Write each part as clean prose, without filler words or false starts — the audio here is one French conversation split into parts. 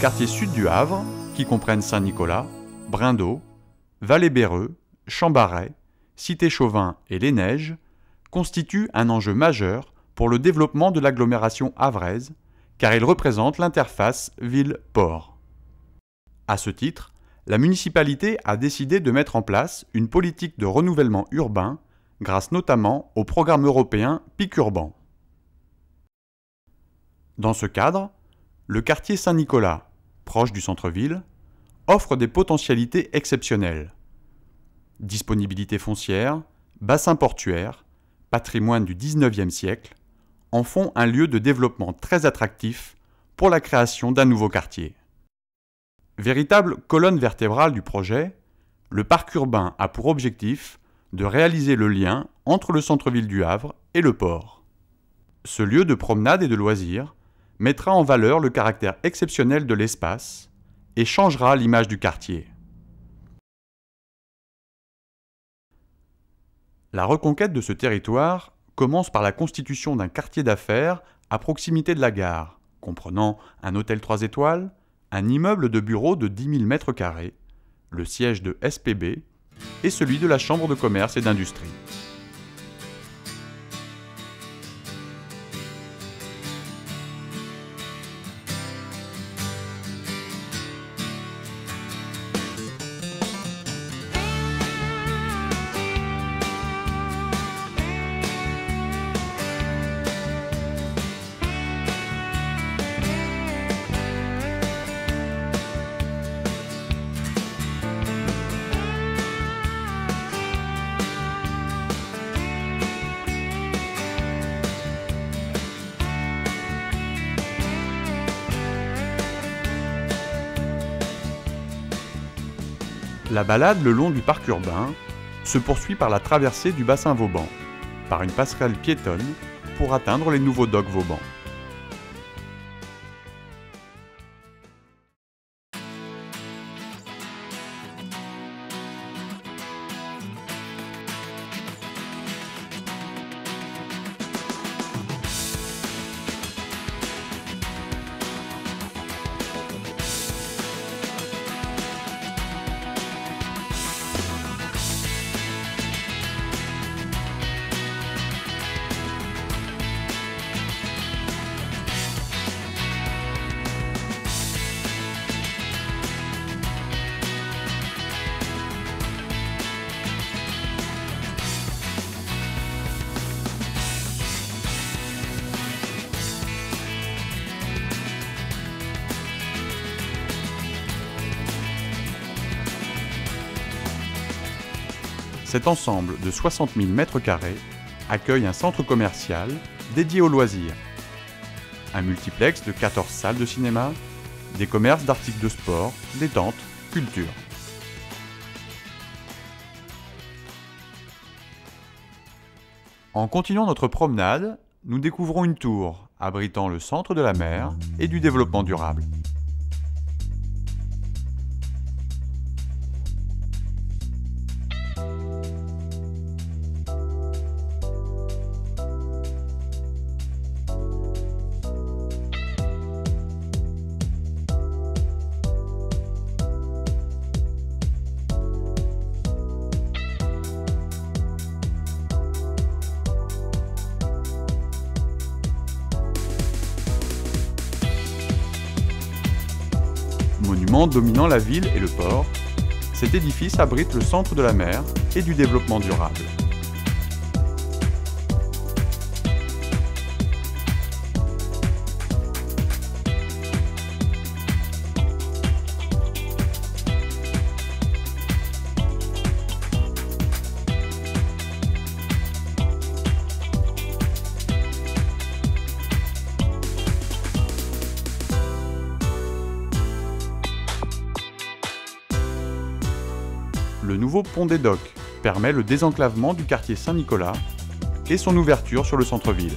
quartiers sud du Havre, qui comprennent Saint-Nicolas, Brindeau, Vallée-Béreux, Chambaret, Cité-Chauvin et Les Neiges, constituent un enjeu majeur pour le développement de l'agglomération havraise, car ils représentent l'interface ville-port. À ce titre, la municipalité a décidé de mettre en place une politique de renouvellement urbain, grâce notamment au programme européen PIC Urban. Dans ce cadre, le quartier Saint-Nicolas, proche du centre-ville, offre des potentialités exceptionnelles. Disponibilité foncière, bassin portuaire, patrimoine du XIXe siècle, en font un lieu de développement très attractif pour la création d'un nouveau quartier. Véritable colonne vertébrale du projet, le parc urbain a pour objectif de réaliser le lien entre le centre-ville du Havre et le port. Ce lieu de promenade et de loisirs mettra en valeur le caractère exceptionnel de l'espace et changera l'image du quartier. La reconquête de ce territoire commence par la constitution d'un quartier d'affaires à proximité de la gare, comprenant un hôtel 3 étoiles, un immeuble de bureaux de 10 000 m², le siège de SPB et celui de la Chambre de commerce et d'industrie. La balade le long du parc urbain se poursuit par la traversée du bassin Vauban, par une passerelle piétonne pour atteindre les nouveaux docks Vauban. Cet ensemble de 60 000 m² accueille un centre commercial dédié aux loisirs, un multiplex de 14 salles de cinéma, des commerces d'articles de sport, détente, culture. En continuant notre promenade, nous découvrons une tour abritant le centre de la mer et du développement durable. Monument dominant la ville et le port, cet édifice abrite le centre de la mer et du développement durable. Le nouveau pont des Docks permet le désenclavement du quartier Saint-Nicolas et son ouverture sur le centre-ville.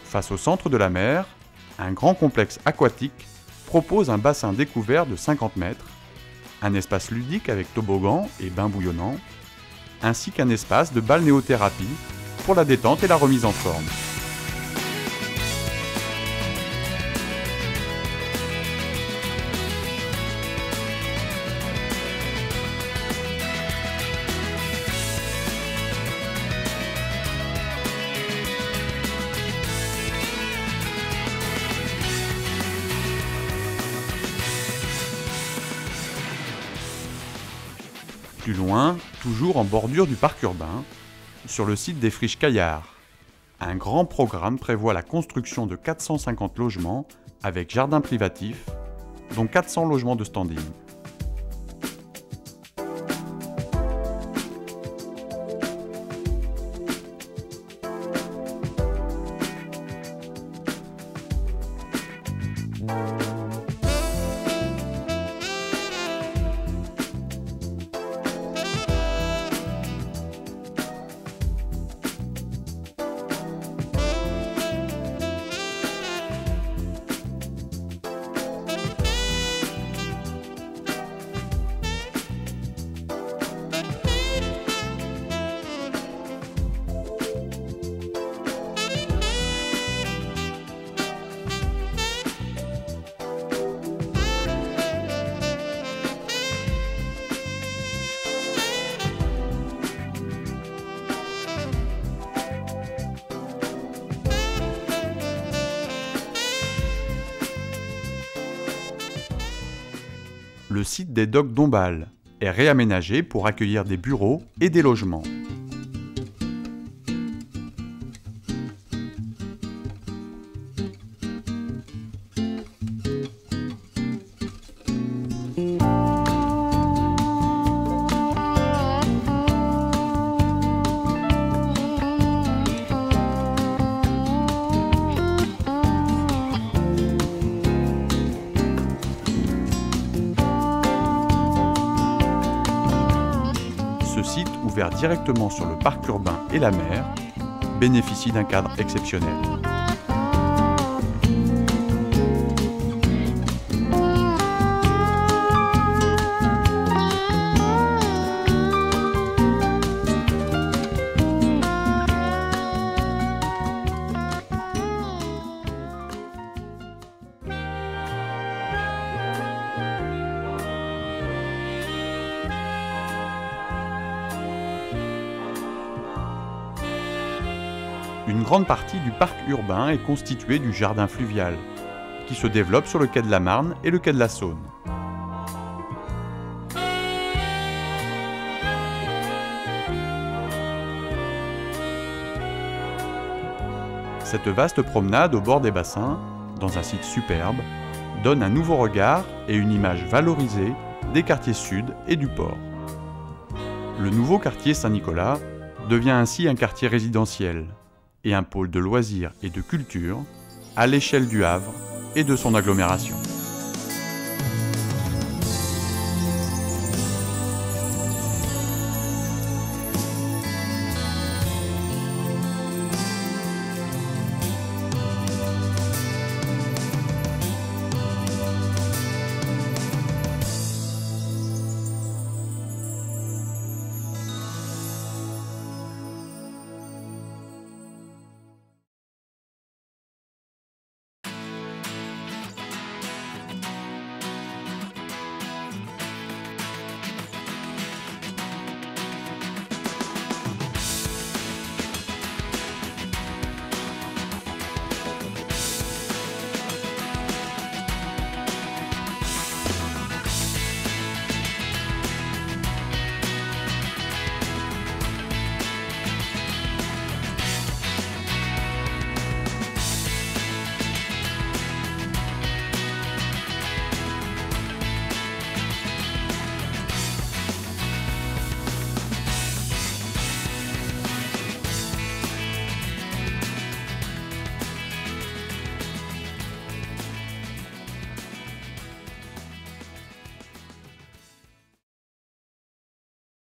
Face au centre de la mer, un grand complexe aquatique propose un bassin découvert de 50 mètres, un espace ludique avec toboggan et bains bouillonnants, ainsi qu'un espace de balnéothérapie pour la détente et la remise en forme. Plus loin, toujours en bordure du parc urbain, sur le site des Friches Caillard, un grand programme prévoit la construction de 450 logements avec jardin privatif, dont 400 logements de standing. Le site des docks d'Ombal est réaménagé pour accueillir des bureaux et des logements. Ce site, ouvert directement sur le parc urbain et la mer, bénéficie d'un cadre exceptionnel. Une grande partie du parc urbain est constituée du jardin fluvial, qui se développe sur le quai de la Marne et le quai de la Saône. Cette vaste promenade au bord des bassins, dans un site superbe, donne un nouveau regard et une image valorisée des quartiers sud et du port. Le nouveau quartier Saint-Nicolas devient ainsi un quartier résidentiel et un pôle de loisirs et de culture à l'échelle du Havre et de son agglomération.